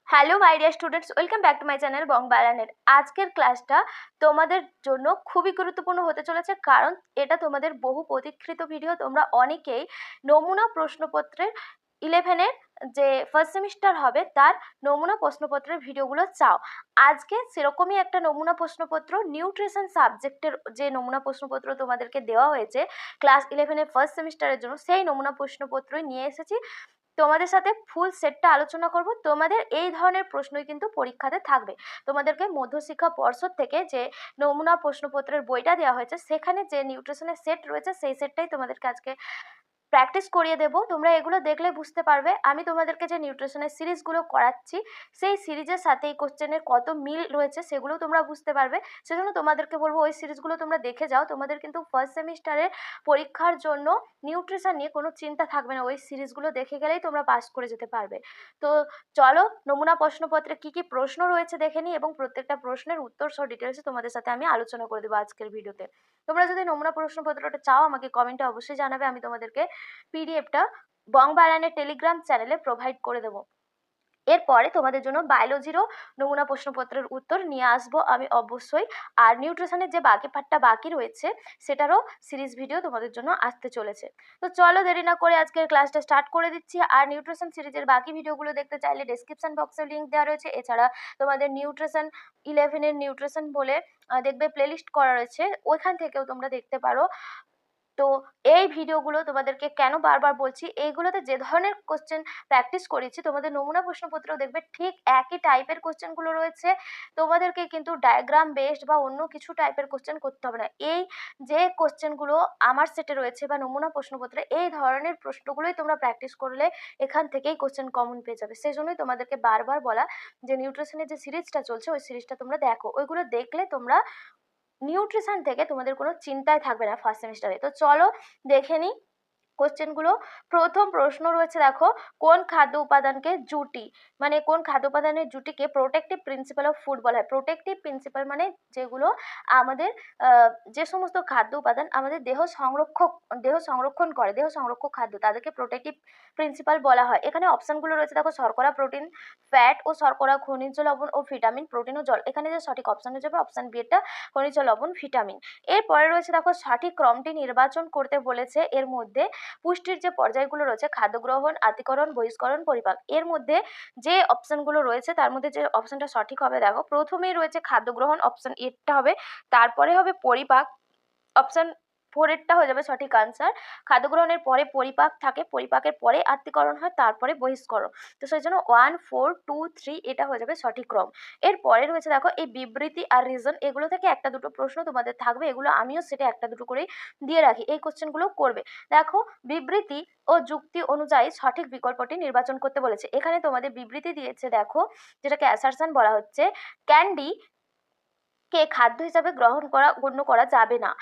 Hello my dear students, welcome back to my channel Bongbangla net. আজকের ক্লাসটা তোমাদের জন্য খুবই গুরুত্বপূর্ণ হতে চলেছে, কারণ এটা তোমাদের বহু প্রতীক্ষিত ভিডিও। তোমরা অনেকেই নমুনা প্রশ্নপত্রের 11-এর যে ফার্স্ট সেমিস্টার হবে তার নমুনা প্রশ্নপত্রের ভিডিওগুলো চাও। আজকে সেরকমই একটা নমুনা প্রশ্নপত্র, নিউট্রিশন সাবজেক্টের যে নমুনা প্রশ্নপত্র তোমাদেরকে দেওয়া হয়েছে ক্লাস 11-এর ফার্স্ট সেমিস্টারের জন্য, সেই নমুনা প্রশ্নপত্রই নিয়ে এসেছি। তোমাদের সাথে ফুল সেটটা আলোচনা করব। তোমাদের এই ধরনের প্রশ্নই কিন্তু পরীক্ষাতে থাকবে। তোমাদেরকে মধ্যশিক্ষা পর্ষদ থেকে যে নমুনা প্রশ্নপত্রের বইটা দেওয়া হয়েছে, সেখানে যে নিউট্রিশনের সেট রয়েছে সেই সেটটাই তোমাদেরকে আজকে প্র্যাকটিস করিয়ে দেবো। তোমরা এগুলো দেখলে বুঝতে পারবে আমি তোমাদেরকে যে নিউট্রিশনের সিরিজগুলো করাচ্ছি সেই সিরিজের সাথে এই কোশ্চেনের কত মিল রয়েছে সেগুলো তোমরা বুঝতে পারবে। সেজন্য তোমাদেরকে বলবো ওই সিরিজগুলো তোমরা দেখে যাও। তোমাদের কিন্তু ফার্স্ট সেমিস্টারের পরীক্ষার জন্য নিউট্রিশন নিয়ে কোনো চিন্তা থাকবে না, ওই সিরিজগুলো দেখে গেলেই তোমরা পাস করে যেতে পারবে। তো চলো নমুনা প্রশ্নপত্রে কি কি প্রশ্ন রয়েছে দেখে নিই, এবং প্রত্যেকটা প্রশ্নের উত্তর সহ ডিটেলসে তোমাদের সাথে আমি আলোচনা করে দেবো আজকের ভিডিওতে। তোমরা যদি নমুনা প্রশ্নপত্রটা চাও আমাকে কমেন্টে অবশ্যই জানাবে, আমি তোমাদেরকে পিডিএফটা বংবাংলানের টেলিগ্রাম চ্যানেলে প্রোভাইড করে দেবো। এরপরে তোমাদের জন্য বায়োলজিরও নমুনা প্রশ্নপত্রের উত্তর নিয়ে আসবো আমি অবশ্যই। আর নিউট্রিশনের যে বাকি পার্টটা বাকি রয়েছে সেটারও সিরিজ ভিডিও তোমাদের জন্য আসতে চলেছে। তো চলো দেরি না করে আজকের ক্লাসটা স্টার্ট করে দিচ্ছি। আর নিউট্রিশন সিরিজের বাকি ভিডিওগুলো দেখতে চাইলে ডেসক্রিপশন বক্সে লিঙ্ক দেওয়া রয়েছে। এছাড়া তোমাদের নিউট্রিশন 11-এর নিউট্রিশন বলে দেখবে প্লেলিস্ট করা রয়েছে, ওইখান থেকেও তোমরা দেখতে পারো। তো এই ভিডিওগুলো তোমাদেরকে কেন বারবার বলছি, এইগুলোতে যে ধরনের কোশ্চেন প্র্যাকটিস করেছি তোমাদের নমুনা প্রশ্নপত্রেও দেখবে ঠিক একই টাইপের কোশ্চেনগুলো রয়েছে। তোমাদেরকে কিন্তু ডায়াগ্রাম বেসড বা অন্য কিছু টাইপের কোশ্চেন করতে হবে না। এই যে কোশ্চেনগুলো আমার সেটে রয়েছে বা নমুনা প্রশ্নপত্রে, এই ধরনের প্রশ্নগুলোই তোমরা প্র্যাকটিস করলে এখান থেকেই কোশ্চেন কমন পেয়ে যাবে। সেই জন্যই তোমাদেরকে বারবার বলা যে নিউট্রিশনের যে সিরিজটা চলছে ওই সিরিজটা তোমরা দেখো, ওইগুলো দেখলে তোমরা নিউট্রিশন থেকে তোমাদের কোনো চিন্তায় থাকবে না ফার্স্ট সেমিস্টারে। তো চলো দেখে নিই কোশ্চেনগুলো। প্রথম প্রশ্ন রয়েছে, দেখো কোন খাদ্য উপাদানকে জুটি, মানে কোন খাদ্য উপাদানের জুটিকে প্রোটেক্টিভ প্রিন্সিপাল অফ ফুড বলা হয়। প্রোটেক্টিভ প্রিন্সিপাল মানে যেগুলো আমাদের যে সমস্ত খাদ্য উপাদান আমাদের দেহ সংরক্ষণ করে, দেহ সংরক্ষক খাদ্য, তাদেরকে প্রোটেক্টিভ প্রিন্সিপাল বলা হয়। এখানে অপশনগুলো রয়েছে, দেখো শর্করা, প্রোটিন, ফ্যাট ও শর্করা, খনিজ লবণ ও ভিটামিন, প্রোটিন ও জল। এখানে যে সঠিক অপশন হয়ে যাবে অপশন বি এরটা, খনিজ লবণ, ভিটামিন। এরপরে রয়েছে দেখো সঠিক ক্রমটি নির্বাচন করতে বলেছে। এর মধ্যে পুষ্টির যে পর্যায়গুলো রয়েছে খাদ্য গ্রহণ, আত্তীকরণ, বহিষ্করণ, পরিপাক, এর মধ্যে যে অপশনগুলো রয়েছে তার মধ্যে যে অপশনটা সঠিক হবে, দেখো প্রথমেই রয়েছে খাদ্য গ্রহণ, অপশন এরটা হবে। তারপরে হবে পরিপাক, অপশন ফোরেরটা হয়ে যাবে সঠিক আনসার। খাদ্য গ্রহণের পরে পরিপাক থাকে, পরিপাকের পরে আত্তীকরণ হয়, তারপরে বহিষ্করণ। তো সেই জন্য 1, 4, 2, 3 এটা হয়ে যাবে সঠিক ক্রম। এরপরে রয়েছে দেখো এই বিবৃতি আর রিজন, এগুলো থেকে একটা দুটো প্রশ্ন তোমাদের থাকবে, এগুলো আমিও সেটা একটা দুটো করেই দিয়ে রাখি, এই কোশ্চেনগুলো করবে। দেখো বিবৃতি ও যুক্তি অনুযায়ী সঠিক বিকল্পটি নির্বাচন করতে বলেছে। এখানে তোমাদের বিবৃতি দিয়েছে, দেখো যেটাকে অ্যাসারশন বলা হচ্ছে, ক্যান্ডি কে খাদ্য হিসাবে গণ্য করা যাবে না।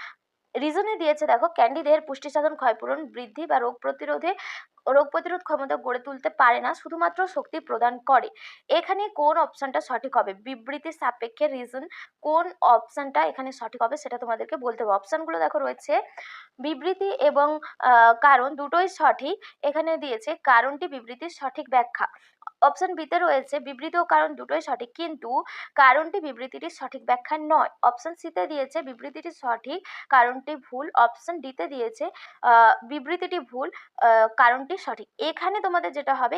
রিজনে দিয়েছে, দেখো ক্যান্ডি দেহের পুষ্টি সাধন, ক্ষয়পূরণ, বৃদ্ধি বা রোগ প্রতিরোধ ক্ষমতা গড়ে তুলতে পারে না, শুধুমাত্র শক্তি প্রদান করে। এখানে কোন অপশনটা সঠিক হবে, বিবৃতির সাপেক্ষে রিজন কোন অপশনটা এখানে সঠিক হবে সেটা তোমাদেরকে বলতে হবে। অপশনগুলো দেখো রয়েছে বিবৃতি এবং কারণ দুটোই সঠিক। এখানে দিয়েছে কারণটি বিবৃতির সঠিক ব্যাখ্যা। অপশন বিতে রয়েছে বিবৃতি ও কারণ দুটোই সঠিক, কিন্তু কারণটি বিবৃতিটির সঠিক ব্যাখ্যা নয়। অপশন সিতে দিয়েছে বিবৃতিটি সঠিক, কারণটি ভুল। অপশন ডিতে দিয়েছে বিবৃতিটি ভুল, কারণটি সঠিক। এখানে তোমাদের যেটা হবে,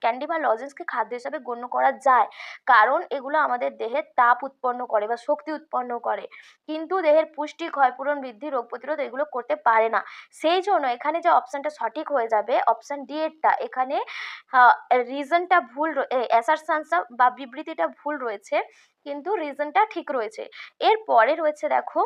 ক্যান্ডি বা লজেন্সকে খাদ্য হিসাবে গণ্য করা যায়, কারণ এগুলো আমাদের দেহের তাপ উৎপন্ন করে বা শক্তি উৎপন্ন করে, কিন্তু দেহের পুষ্টি, ক্ষয়পূরণ, বৃদ্ধি, রোগ প্রতিরোধ এগুলো করতে পারে না। সেই জন্য এখানে যে অপশনটা সঠিক হয়ে যাবে অপশন ডি এরটা, এখানে রিজনটা ভুল, অ্যাসারশনটা বা বিবৃতিটা ভুল রয়েছে, কিন্তু রিজনটা ঠিক রয়েছে। এরপরে রয়েছে দেখো,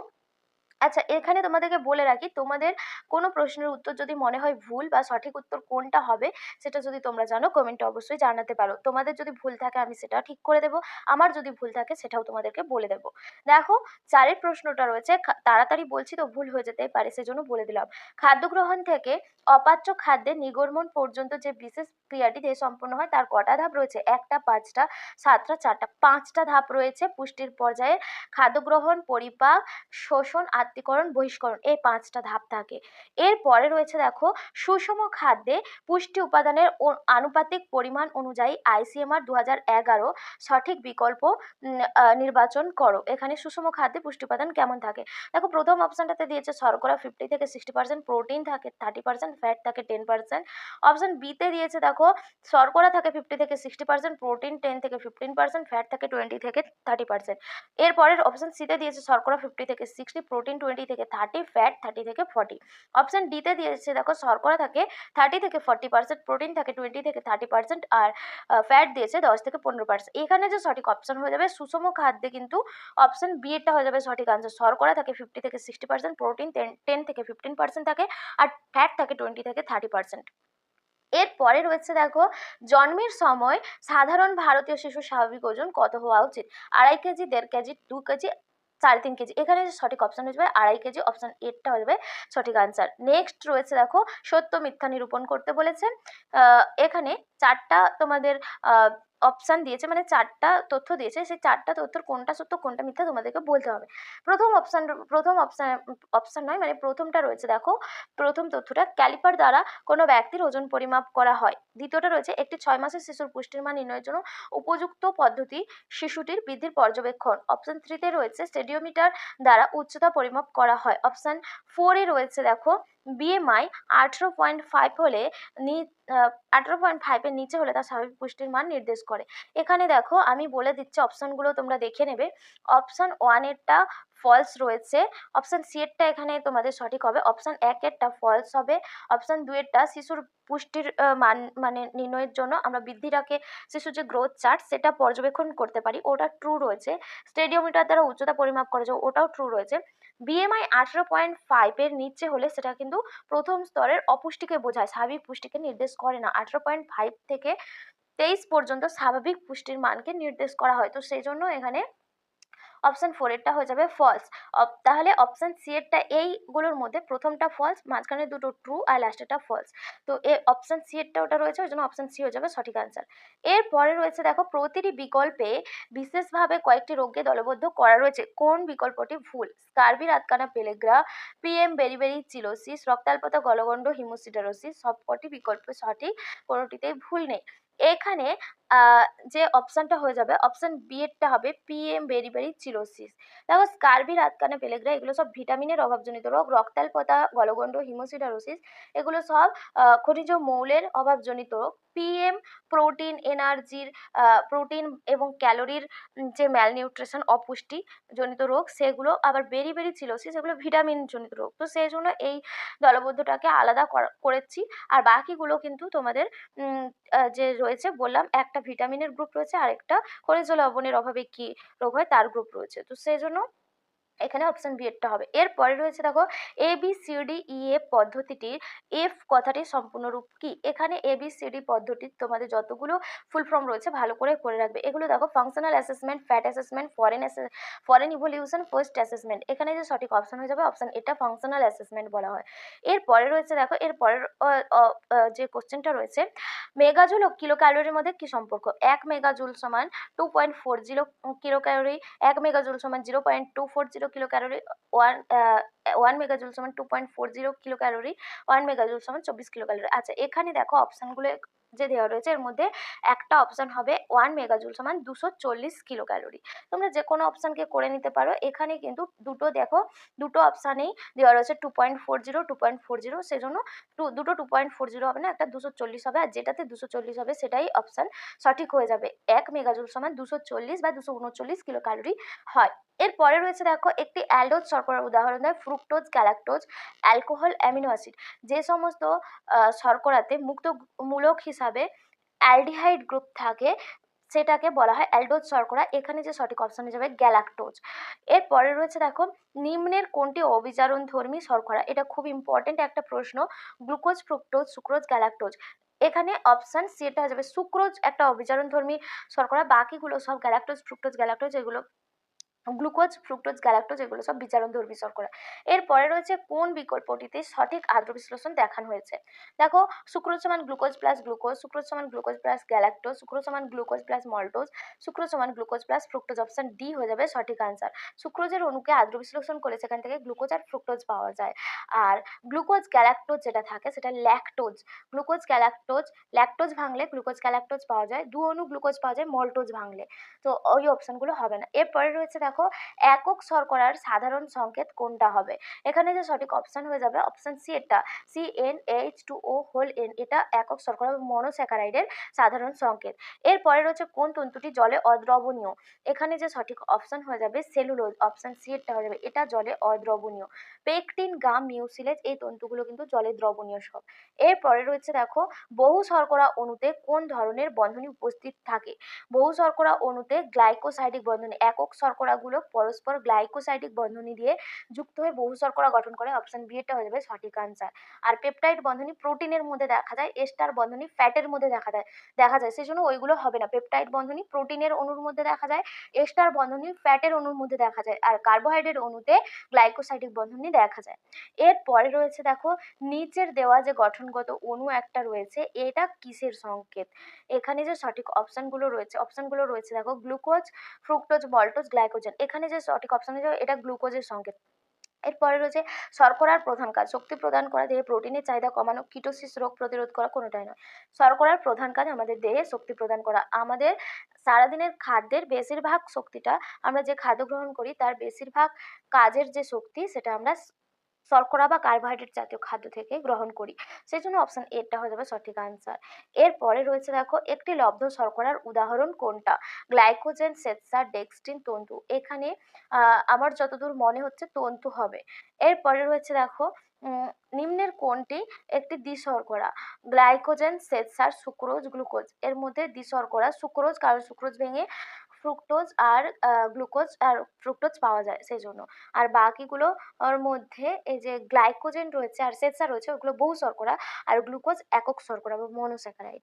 আচ্ছা এখানে তোমাদেরকে বলে রাখি, তোমাদের কোনো প্রশ্নের উত্তর যদি মনে হয় ভুল বা সঠিক উত্তর কোনটা হবে সেটা যদি তোমরা জানো কমেন্টে অবশ্যই জানাতে পারো। তোমাদের যদি ভুল থাকে আমি সেটা ঠিক করে দেবো, আমার যদি ভুল থাকে সেটাও তোমাদেরকে বলে দেবো। দেখো চারের প্রশ্নটা রয়েছে, তাড়াতাড়ি বলছি তো ভুল হয়ে যেতেই পারে সেজন্য বলে দিলাম। খাদ্য গ্রহণ থেকে অপাচ্য খাদ্যের নির্গমন পর্যন্ত যে বিশেষ ক্রিয়াটি দেহে সম্পন্ন হয় তার কটা ধাপ রয়েছে, 1টা, 5টা, 7টা, 4টা, 5টা ধাপ রয়েছে পুষ্টির পর্যায়ে। খাদ্য গ্রহণ, পরিপাক, শোষণ, আত্তীকরণ, বহিষ্করণ, এই 5টা ধাপ থাকে। এরপরে রয়েছে দেখো সুষম খাদ্যে পুষ্টি উপাদানের আনুপাতিক পরিমাণ অনুযায়ী ICMR 2011 সঠিক বিকল্প নির্বাচন করো। এখানে সুষম খাদ্যে পুষ্টি উপাদান কেমন থাকে দেখো, প্রথম অপশনটাতে দিয়েছে শর্করা 50 থেকে 60%, প্রোটিন থাকে 30%, ফ্যাট থাকে 10%। অপশন বিতে দিয়েছে দেখো শর্করা থাকে 50 থেকে 60%, প্রোটিন 10 থেকে 15%, ফ্যাট থাকে 20 থেকে 30%। এরপরের অপশন সিতে দিয়েছে শর্করা 50 থেকে 60, প্রোটিন 20 থেকে 30, ফ্যাট 30 থেকে 40। অপশন ডিতে দিয়েছে দেখো শর্করা থাকে 30 থেকে 40%, প্রোটিন থাকে 20 থেকে 30%, আর ফ্যাট দিয়েছে 10 থেকে 15%। এখানে যে সঠিক অপশন হয়ে যাবে সুষম খাদ্যে কিন্তু অপশন বি এরটা হয়ে যাবে সঠিক আনসার। শর্করা থাকে 50 থেকে 60%, প্রোটিন 10 থেকে 15% থাকে, আর ফ্যাট থাকে 20 থেকে 30%। এরপরে রয়েছে দেখো জন্মের সময় সাধারণ ভারতীয় শিশুর স্বাভাবিক ওজন কত হওয়া উচিত? 2.5 কেজি, 1.5 কেজি, 2 কেজি, 3.5 কেজি। এখানে যে সঠিক অপশন হয়ে যাবে 2.5 কেজি, অপশন এরটা হয়ে যাবে সঠিক আনসার। নেক্সট রয়েছে দেখো সত্য মিথ্যা নিরূপণ করতে বলেছে। এখানে 4টা তোমাদের অপশন দিয়েছে, মানে 4টা তথ্য দিয়েছে, সেই 4টা তথ্যর কোনটা সত্য কোনটা মিথ্যা তোমাদেরকে বলতে হবে। প্রথম অপশন নয়, মানে প্রথমটা রয়েছে দেখো, প্রথম তথ্যটা ক্যালিপার দ্বারা কোনো ব্যক্তির ওজন পরিমাপ করা হয়। দ্বিতীয়টা রয়েছে একটি 6 মাসের শিশুর পুষ্টির মান নির্ণয়ের জন্য উপযুক্ত পদ্ধতি শিশুটির বৃদ্ধির পর্যবেক্ষণ। অপশন 3তে রয়েছে স্টেডিওমিটার দ্বারা উচ্চতা পরিমাপ করা হয়। অপশন 4-এ রয়েছে দেখো BMI 18.5 হলে 18.5 এর নিচে হলে তার স্বাভাবিক পুষ্টির মান নির্দেশ করে। এখানে দেখো আমি বলে দিচ্ছি অপশনগুলো তোমরা দেখে নেবে। অপশন 1 এরটা ফলস রয়েছে, অপশন সি এরটা এখানে তোমাদের সঠিক হবে, অপশন 1 এরটা ফলস হবে, অপশন 2 এরটা শিশুর পুষ্টির মান মানে নির্ণয়ের জন্য আমরা বৃদ্ধিটাকে শিশুর যে গ্রোথ চার্ট সেটা পর্যবেক্ষণ করতে পারি, ওটা ট্রু রয়েছে। স্টেডিওমিটার দ্বারা উচ্চতা পরিমাপ করা যায়, ওটাও ট্রু রয়েছে। BMI 18.5 এর নিচে হলে সেটা কিন্তু প্রথম স্তরের অপুষ্টিকে বোঝায়, স্বাভাবিক পুষ্টিকে নির্দেশ করে না। 18.5 থেকে 23 পর্যন্ত স্বাভাবিক পুষ্টির মানকে নির্দেশ করা হয়, তো সেই জন্য এখানে অপশন 4 এরটা হয়ে যাবে ফলস। তাহলে অপশন সি এরটা এইগুলোর মধ্যে প্রথমটা ফলস, মাঝখানে দুটো ট্রু, আর লাস্টেরটা ফলস। তো অপশন সি এরটা ওটা রয়েছে, ওই জন্য অপশন সি হয়ে যাবে সঠিক আনসার। এরপরে রয়েছে দেখো প্রতিটি বিকল্পে বিশেষভাবে কয়েকটি রোগকে দলবদ্ধ করা রয়েছে, কোন বিকল্পটি ভুল? স্কারবি, রাতকানা পেলেগ্রা, PM বেরিবেরি চিলোসিস, রক্তাল্পতা, গলগণ্ড, হিমোসিডারোসিস, সবকটি বিকল্প সঠিক, কোনোটিতেই ভুল নেই। এখানে যে অপশনটা হয়ে যাবে অপশন বি এরটা হবে PM বেরিবেরি চিলোসিস। দেখো স্কারবি, রাতকানা পেলেগ্রা এগুলো সব ভিটামিনের অভাবজনিত রোগ, রক্তাল্পতা, গলগণ্ড, হিমোসিডারোসিস এগুলো সব খনিজ মৌলের অভাবজনিত রোগ। PM প্রোটিন, এনার্জির প্রোটিন এবং ক্যালোরির যে ম্যালনিউট্রিশন অপুষ্টি জনিত রোগ সেগুলো, আবার বেরিবেরি চিলোসিস এগুলো ভিটামিন জনিত রোগ। তো সেই জন্য এই দলবদ্ধটাকে আলাদা করেছি, আর বাকিগুলো কিন্তু তোমাদের যে রয়েছে বললাম একটা ভিটামিনের গ্রুপ রয়েছে, আর একটা খনিজ লবণের অভাবে কি রোগ হয় তার গ্রুপ রয়েছে, তো সেই জন্য এখানে অপশন বি এরটা হবে। এরপরে রয়েছে দেখো ABCDEF পদ্ধতিটির এফ কথাটির সম্পূর্ণ রূপ কি? এখানে ABCD পদ্ধতির তোমাদের যতগুলো ফুল ফর্ম রয়েছে ভালো করে রাখবে। এগুলো দেখো functional assessment, fat assessment, foreign evolution, post assessment. এখানে যে সঠিক অপশন হয়ে যাবে অপশন এটা ফাংশনাল অ্যাসেসমেন্ট বলা হয়। এরপরে রয়েছে দেখো এরপরের যে কোশ্চেনটা রয়েছে মেগাজুল ও কিলো ক্যালোরির মধ্যে কি সম্পর্ক? 1 মেগাজুল সমান 2.40 কিলো ক্যালোরি, 1 মেগাজুল সমান 0.240 কিলো ক্যালোরি, 1 মেগাজুল সমান 2.40 কিলো ক্যালোরি, 1 মেগাজুল সমান 24 কিলো ক্যালোরি। আচ্ছা এখানে দেখো অপশনগুলো যে দেওয়া রয়েছে এর মধ্যে একটা অপশন হবে 1 মেগাজুল সমান 240 কিলো ক্যালোরি। তোমরা যে কোনো অপশনকে করে নিতে পারো, এখানে কিন্তু দুটো দেখো দুটো অপশানেই দেওয়া রয়েছে 2.40 সেজন্য দুটো 2.40 হবে না, একটা 240 হবে, আর যেটাতে 240 হবে সেটাই অপশন সঠিক হয়ে যাবে। 1 মেগাজুল সমান 240 বা 239 কিলো ক্যালোরি হয়। এরপরে রয়েছে দেখো একটি অ্যালডোজ শর্করার উদাহরণ দেয় fructose, galactose, alcohol, amino acid. যে সমস্ত শর্করাতে মুক্ত মূলক হিসাবে অ্যালডিহাইড গ্রুপ থাকে সেটাকে বলা হয় অ্যালডোজ শর্করা। এখানে যে সঠিক অপশন হয়ে যাবে গ্যালাক্টোজ। এরপরে রয়েছে দেখো নিম্নের কোনটি অবিজারণধর্মী শর্করা? এটা খুব ইম্পর্টেন্ট একটা প্রশ্ন। Glucose, fructose, sucrose, galactose. এখানে অপশন সি এটা হয়ে যাবে সুক্রোজ একটা অবিজারণধর্মী শর্করা, বাকিগুলো সব গ্যালাক্টোজ, ফ্রুক্টোজ, গ্যালাক্টোজ এগুলো গ্লুকোজ, ফ্রুক্টোজ, গ্যালাক্টোজ এগুলো সব বিচারণধর্মী শর্করা। এরপরে রয়েছে কোন বিকল্পটিতে সঠিক আদ্র বিশ্লেষণ দেখানো হয়েছে। দেখো, সুক্রোজ সমান গ্লুকোজ প্লাস গ্লুকোজ, সুক্রোজ সমান গ্লুকোজ প্লাস গ্যালাক্টোজ, সুক্রোজ সমান গ্লুকোজ প্লাস মল্টোজ, সুক্রোজ সমান glucose plus fructose. Option D হয়ে যাবে সঠিক আনসার। সুক্রোজের অণুকে আদ্র বিশ্লেষণ করে সেখান থেকে গ্লুকোজ আর ফ্রুক্টোজ পাওয়া যায়। আর গ্লুকোজ গ্যালাক্টোজ যেটা থাকে সেটা ল্যাকটোজ। গ্লুকোজ গ্যালাক্টোজ, ল্যাকটোজ ভাঙলে গ্লুকোজ গ্যালাক্টোজ পাওয়া যায়, দু অণু গ্লুকোজ পাওয়া যায় মল্টোজ ভাঙলে। তো ওই অপশনগুলো হবে না। এরপরে রয়েছে দেখো, একক শর্করার সাধারণ সংকেত কোনটা হবে। এখানে যে সঠিক অপশন হয়ে যাবে অপশন সি, এটা CnH2O হোল N, এটা একক শর্করা মনোস্যাকারাইডের সাধারণ সংকেত। এরপরে রয়েছে কোন তন্তুটি জলে অদ্রবণীয়। এখানে যে সঠিক অপশন হয়ে যাবে সেলুলোজ। অপশন সি এটা হয়ে যাবে, এটা জলে অদ্রবণীয়। পেকটিন, গাম, মিউসিলেজ এই তন্তুগুলো কিন্তু জলে দ্রবণীয় সব। এরপরে রয়েছে দেখো, বহু শর্করা অণুতে কোন ধরনের বন্ধনী উপস্থিত থাকে। বহু শর্করা অণুতে গ্লাইকোসাইডিক বন্ধনী, একক শর্করাগুলো পরস্পর গ্লাইকোসাইডিক বন্ধনী দিয়ে যুক্ত হয়ে বহু শর্করা গঠন করে। অপশন বি এটা হয়ে যাবে সঠিক আনসার। আর পেপটাইড বন্ধনী প্রোটিনের মধ্যে দেখা যায়, এস্টার বন্ধনী ফ্যাটের মধ্যে দেখা যায় সেই জন্য ওইগুলো হবে না। পেপটাইড বন্ধনী প্রোটিনের অণুর মধ্যে দেখা যায়, এস্টার বন্ধনী ফ্যাটের অণুর মধ্যে দেখা যায়, আর কার্বোহাইড্রেট অণুতে গ্লাইকোসাইডিক বন্ধনী দেখা যায়। এরপরে রয়েছে দেখো, নিচের দেওয়া যে গঠনগত অণু একটা রয়েছে এটা কিসের সংকেত। এখানে যে সঠিক অপশনগুলো রয়েছে দেখো, গ্লুকোজ, ফ্রুক্টোজ, মল্টোজ, গ্লাইকোজেন। এখানে যে সঠিক অপশন হয়ে এটা গ্লুকোজের সংকেত। এরপরে রয়েছে শর্করার প্রধান কাজ, শক্তি প্রদান করা, দেহে প্রোটিনের চাহিদা কমানো, কিটোসিস রোগ প্রতিরোধ করা, কোনোটাই নয়। শর্করার প্রধান কাজ আমাদের দেহে শক্তি প্রদান করা। আমাদের সারাদিনের খাদ্যের বেশিরভাগ শক্তিটা, আমরা যে খাদ্য গ্রহণ করি তার বেশিরভাগ কাজের যে শক্তি সেটা আমরা শর্করা বা কার্বোহাইড্রেট জাতীয় খাদ্য থেকে গ্রহণ করি। সেই জন্য অপশন এটা হয়ে যাবে সঠিক আনসার। এরপরে রয়েছে দেখো, একটি লব্ধ শর্করার উদাহরণ কোনটা। গ্লাইকোজেন, শ্বেতসার, ডেক্সট্রিন, তন্তু। এখানে আমার যতদূর মনে হচ্ছে তন্তু হবে। এরপরে রয়েছে দেখো, নিম্নের কোনটি একটি দ্বিশর্করা। গ্লাইকোজেন, শ্বেতসার, সুক্রোজ, গ্লুকোজ। এর মধ্যে দ্বিশর্করা সুক্রোজ, কারণ সুক্রোজ ভেঙে ফ্রুক্টোজ আর গ্লুকোজ আর ফ্রুক্টোজ পাওয়া যায় সেই জন্য। আর বাকিগুলো ওর মধ্যে এই যে গ্লাইকোজেন রয়েছে আর শ্বেতসার রয়েছে ওগুলো বহু শর্করা, আর গ্লুকোজ একক শর্করা বা মনোস্যাকারাইড।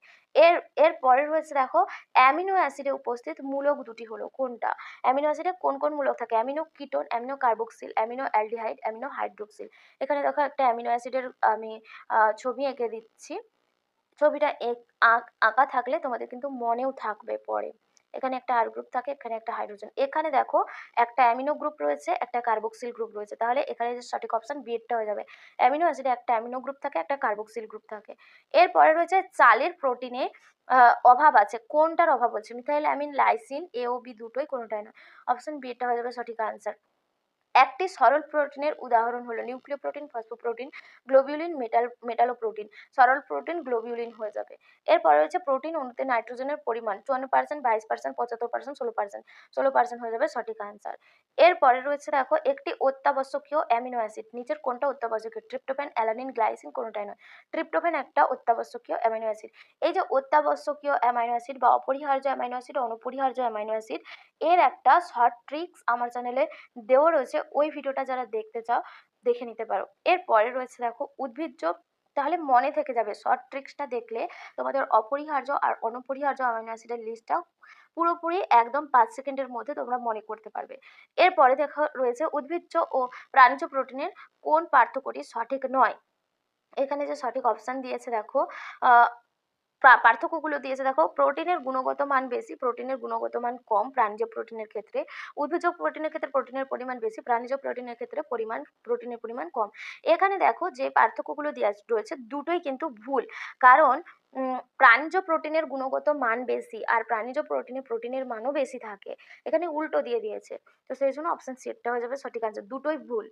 এর পরে রয়েছে দেখো, অ্যামিনো অ্যাসিডে উপস্থিত মূলক দুটি হলো কোনটা। অ্যামিনো অ্যাসিডে কোন কোন মূলক থাকে। Amino ketone, amino carboxyl, amino aldehyde, amino hydroxyl. এখানে দেখো একটা অ্যামিনো অ্যাসিডের আমি ছবি এঁকে দিচ্ছি। ছবিটা আঁকা থাকলে তোমাদের কিন্তু মনেও থাকবে পরে। এখানে একটা আর গ্রুপ থাকে, এখানে একটা হাইড্রোজেন। এখানে দেখো একটা অ্যামিনো গ্রুপ রয়েছে, একটা কার্বক্সিল গ্রুপ রয়েছে, তাহলে এখানে যে সঠিক অপশন বি এরটা হয়ে যাবে। অ্যামিনো অ্যাসিডে একটা অ্যামিনো গ্রুপ থাকে, একটা কার্বক্সিল গ্রুপ থাকে। এরপরে রয়েছে চালের প্রোটিনে অভাব আছে, কোনটার অভাব হচ্ছে। মিথাইল অ্যামিন, লাইসিন, এ ও বি দুটোই, কোনোটাই না। অপশন বি এটা হয়ে যাবে সঠিক আনসার। একটি সরল প্রোটিনের উদাহরণ হলো নিউক্লিয় প্রোটিন, ফসফোপ্রোটিন, গ্লোবিউলিন, মেটালোপ্রোটিন। সরল প্রোটিন গ্লোবিউলিন হয়ে যাবে। এরপরে রয়েছে প্রোটিন অণুতে নাইট্রোজেনের পরিমাণ 54%, 22%, 75%, 16%। 16% হয়ে যাবে সঠিক আনসার। এরপরে রয়েছে দেখো, একটি অত্যাবশ্যকীয় অ্যামিনো অ্যাসিড নিচের কোনটা অত্যাবশ্যকীয়। ট্রিপ্টোফ্যান, অ্যালানিন, গ্লাইসিন, কোনোটাই নয়। ট্রিপ্টোফ্যান একটা অত্যাবশ্যকীয় অ্যামিনো অ্যাসিড। এই যে অত্যাবশ্যকীয় অ্যামাইনো অ্যাসিড বা অপরিহার্য অ্যামাইনো অ্যাসিড, অনপরিহার্য অ্যামাইনো অ্যাসিড, এর একটা শর্ট ট্রিক্স আমার চ্যানেলে দেওয়া রয়েছে, ওই ভিডিওটা যারা দেখতে চাও দেখে নিতে পারো। এরপরে রয়েছে দেখো, উদ্ভিজ্জ, তাহলে মনে থেকে যাবে শর্ট ট্রিক্সটা দেখলে তোমাদের অপরিহার্য আর অনপরিহার্য অ্যামাইনো অ্যাসিডের লিস্টটা পুরোপুরি একদম 5 সেকেন্ডের মধ্যে তোমরা মনে করতে পারবে। এরপরে দেখা রয়েছে, উদ্ভিজ্জ ও প্রাণীজ প্রোটিনের কোন পার্থক্যটি সঠিক নয়। এখানে যে সঠিক অপশন দিয়েছে দেখো, পার্থক্যগুলো দিয়েছে দেখো, প্রোটিনের গুণগত মান বেশি, প্রোটিনের গুণগত মান কম প্রাণীজ প্রোটিনের ক্ষেত্রে। উদ্ভিজ্জ প্রোটিনের ক্ষেত্রে প্রোটিনের পরিমাণ বেশি, প্রাণীজ প্রোটিনের ক্ষেত্রে প্রোটিনের পরিমাণ কম। এখানে দেখো যে পার্থক্যগুলো দেওয়া রয়েছে দুটোই কিন্তু ভুল, কারণ প্রাণীজ প্রোটিনের গুণগত মান বেশি আর প্রাণীজ প্রোটিনের মানও বেশি থাকে। এখানে উল্টো দিয়ে দিয়েছে, তো সেই জন্য অপশন সিটা হয়ে যাবে সঠিক আনসার। দুটোই ভুল।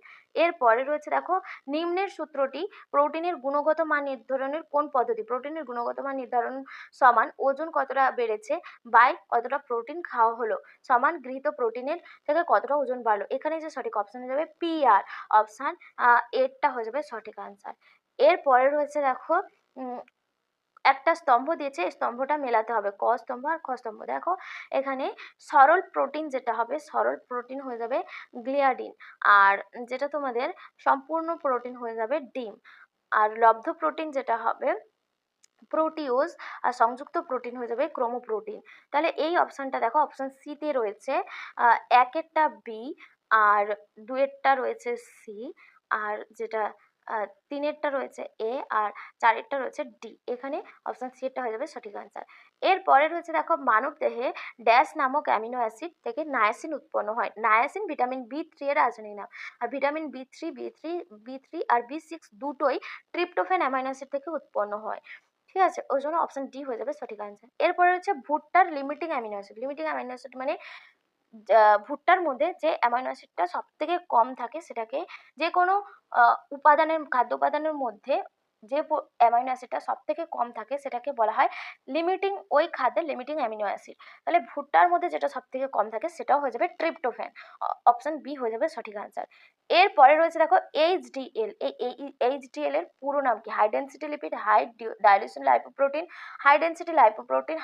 এরপরে রয়েছে দেখো, নিম্নের সূত্রটি প্রোটিনের গুণগত মান নির্ধারণের কোন পদ্ধতি। প্রোটিনের গুণগত মান নির্ধারণ সমান ওজন কতটা বেড়েছে বাই কতটা প্রোটিন খাওয়া হলো সমান গৃহীত প্রোটিনের থেকে কতটা ওজন বাড়লো। এখানে যে সঠিক অপশন হয়ে যাবে PR। অপশান এরটা হয়ে যাবে সঠিক আনসার। এরপরে রয়েছে দেখো, একটা স্তম্ভ দিয়েছে, এই স্তম্ভটা মেলাতে হবে, ক স্তম্ভ আর খ স্তম্ভ। দেখো এখানে সরল প্রোটিন যেটা হবে, সরল প্রোটিন হয়ে যাবে গ্লিয়াডিন, আর যেটা তোমাদের সম্পূর্ণ প্রোটিন হয়ে যাবে ডিম। আর লব্ধ প্রোটিন যেটা হবে প্রোটিওজ, আর সংযুক্ত প্রোটিন হয়ে যাবে ক্রোমোপ্রোটিন। তাহলে এই অপশানটা দেখো, অপশান সিতে রয়েছে একেরটা বি, আর দুয়েরটা রয়েছে সি, আর যেটা তিনেরটা রয়েছে এ, আর চারেরটা রয়েছে ডি। এখানে অপশান সি এরটা হয়ে যাবে সঠিক আনসার। এরপরে রয়েছে দেখো, মানব দেহে ড্যাশ নামক অ্যামিনো অ্যাসিড থেকে নায়াসিন উৎপন্ন হয়। নায়াসিন ভিটামিন বি3 এর রাসায়নিক নাম। আর ভিটামিন বি থ্রি আর বি6 দুটোই ট্রিপ্টোফ্যান অ্যামাইনো অ্যাসিড থেকে উৎপন্ন হয়। ঠিক আছে, ওই জন্য অপশন ডি হয়ে যাবে সঠিক আনসার। এরপরে হচ্ছে ভুট্টার limiting amino acid. Limiting amino acid মানে ভুট্টার মধ্যে যে অ্যামাইনো অ্যাসিডটা সব থেকে কম থাকে সেটাকে, যে কোনো উপাদানের, খাদ্য উপাদানের মধ্যে যে অ্যামাইনো অ্যাসিডটা সব থেকে কম থাকে সেটাকে বলা হয় লিমিটিং, ওই খাদ্যের লিমিটিং অ্যামিনো অ্যাসিড। তাহলে ভুট্টার মধ্যে যেটা সব থেকে কম থাকে সেটাও হয়ে যাবে ট্রিপ্টোফ্যান। অপশন বি হয়ে যাবে সঠিক আনসার। এরপরে রয়েছে দেখো এইচডিএল। এই এইচডিএল এর পুরো নাম কি? High density lipid, high dilution lipoprotein, high density lipoprotein,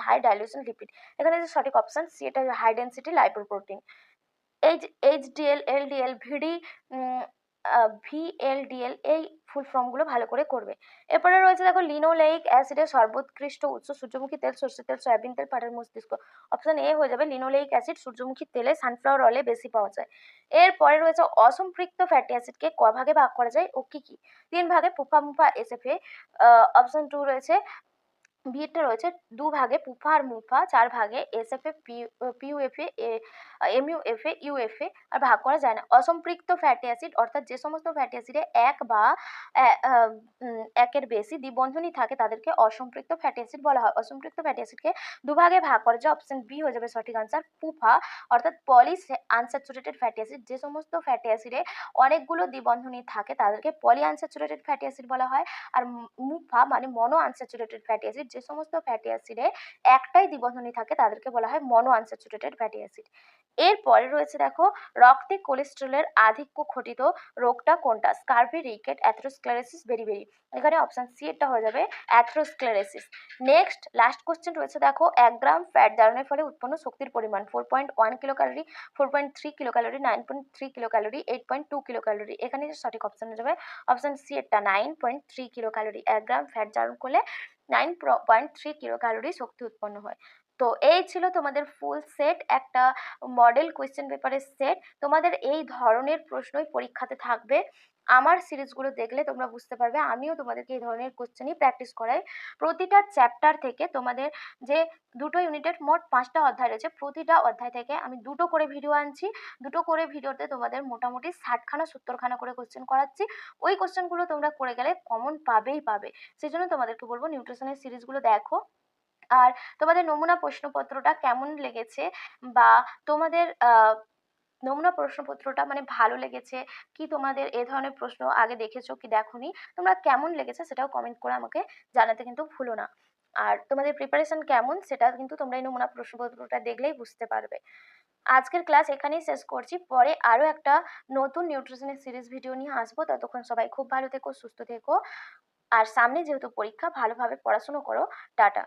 high dilution lipid. এখানে যে সঠিক অপশন সি, এটা high density lipoprotein. HDL, LDL, VLDL, এই ফুল ফর্মগুলো ভালো করে করবে। এরপরে রয়েছে দেখো, লিনোলেইক অ্যাসিডের সর্বোৎকৃষ্ট উৎস সূর্যমুখী তেল, সর্ষের তেল, সয়াবিন তেল, পাটের মস্তিষ্ক। অপশন এ হয়ে যাবে লিনোলেইক অ্যাসিড। সূর্যমুখী তেলে, সানফ্লাওয়ার অয়েলে বেশি পাওয়া যায়। এরপরে রয়েছে অসম্পৃক্ত ফ্যাটি অ্যাসিডকে ক ভাগে ভাগ করা যায় ও কি কি? 3 ভাগে, পুফা মুফা এসএফএ। অপশন 2 রয়েছে, বিটা রয়েছে 2 ভাগে, পুফা আর মুফা। 4 ভাগে, এসএফএ, পিইউএফএ, এমইউএফএ, ইউএফএ। আর ভাগ করা যায় না। অসম্পৃক্ত ফ্যাটি অ্যাসিড অর্থাৎ যে সমস্ত ফ্যাটি অ্যাসিডে এক বা একের বেশি দ্বিবন্ধনী থাকে তাদেরকে অসম্পৃক্ত ফ্যাটি অ্যাসিড বলা হয়। অসম্পৃক্ত ফ্যাটি অ্যাসিডকে দুভাগে ভাগ করা যায়। অপশন বি হয়ে যাবে সঠিক আনসার, পুফা অর্থাৎ পলি আনস্যাচুরেটেড ফ্যাটি অ্যাসিড। যে সমস্ত ফ্যাটি অ্যাসিডে অনেকগুলো দ্বিবন্ধনী থাকে তাদেরকে পলি আনস্যাচুরেটেড ফ্যাটি অ্যাসিড বলা হয়। আর মুফা মানে মনো আনস্যাচুরেটেড ফ্যাটি অ্যাসিড। যে সমস্ত ফ্যাটি অ্যাসিডে একটাই দ্বিবন্ধনী থাকে তাদেরকে বলা হয় মনো আনস্যাচুরেটেড ফ্যাটি অ্যাসিড। এরপরে রয়েছে দেখো, রক্তে কোলেস্টেরলের আধিক্য ঘটিত রোগটা কোনটা? Scurvy, rickets, atherosclerosis, beriberi. এখানে অপশন সি এটা হয়ে যাবে অ্যাথেরোস্ক্লেরোসিস। নেক্সট লাস্ট কোশ্চেন রয়েছে দেখো, 1 গ্রাম ফ্যাট জারণের ফলে উৎপন্ন শক্তির পরিমাণ 4.1 kilo calorie, 4.3 kilo calorie, 9.3 kilo calorie, 8.2 kilo calorie. এখানে যে সঠিক অপশন হয়ে যাবে অপশন সি এটা 9.3 কিলো ক্যালোরি। 1 গ্রাম ফ্যাট জারণ করলে 9.3 কিলো ক্যালোরি শক্তি উৎপন্ন হয়। তো এই ছিল তোমাদের ফুল সেট, একটা মডেল কোয়েশ্চেন পেপারের সেট। তোমাদের এই ধরনের প্রশ্নই পরীক্ষাতে থাকবে। আমার সিরিজগুলো দেখলে তোমরা বুঝতে পারবে আমিও তোমাদেরকে এই ধরনের কোশ্চেনই প্র্যাকটিস করাই। প্রতিটা চ্যাপ্টার থেকে তোমাদের যে দুটো ইউনিটের মোট 5টা অধ্যায় রয়েছে, প্রতিটা অধ্যায় থেকে আমি দুটো করে ভিডিও আনছি। দুটো করে ভিডিওতে তোমাদের মোটামুটি 60খানা 70খানা করে কোশ্চেন করাচ্ছি। ওই কোশ্চেনগুলো তোমরা করে গেলে কমন পাবেই পাবে। সেই জন্য তোমাদেরকে বলবো নিউট্রিশনের সিরিজগুলো দেখো। আর তোমাদের নমুনা প্রশ্নপত্রটা কেমন লেগেছে, বা তোমাদের নমুনা প্রশ্নপত্রটা মানে ভালো লেগেছে কি, তোমাদের এ ধরনের প্রশ্ন আগে দেখেছো কি দেখোনি, তোমরা কেমন লেগেছে সেটাও কমেন্ট করে আমাকে জানাতে কিন্তু ভুলো না। আর তোমাদের প্রিপারেশন কেমন সেটা কিন্তু তোমরা এই নমুনা প্রশ্নপত্রটা দেখলেই বুঝতে পারবে। আজকের ক্লাস এখানেই শেষ করছি। পরে আরও একটা নতুন নিউট্রিশনের সিরিজ ভিডিও নিয়ে আসবো। ততক্ষণ সবাই খুব ভালো থেকো, সুস্থ থেকো। আর সামনে যেহেতু পরীক্ষা, ভালোভাবে পড়াশুনো করো। টাটা।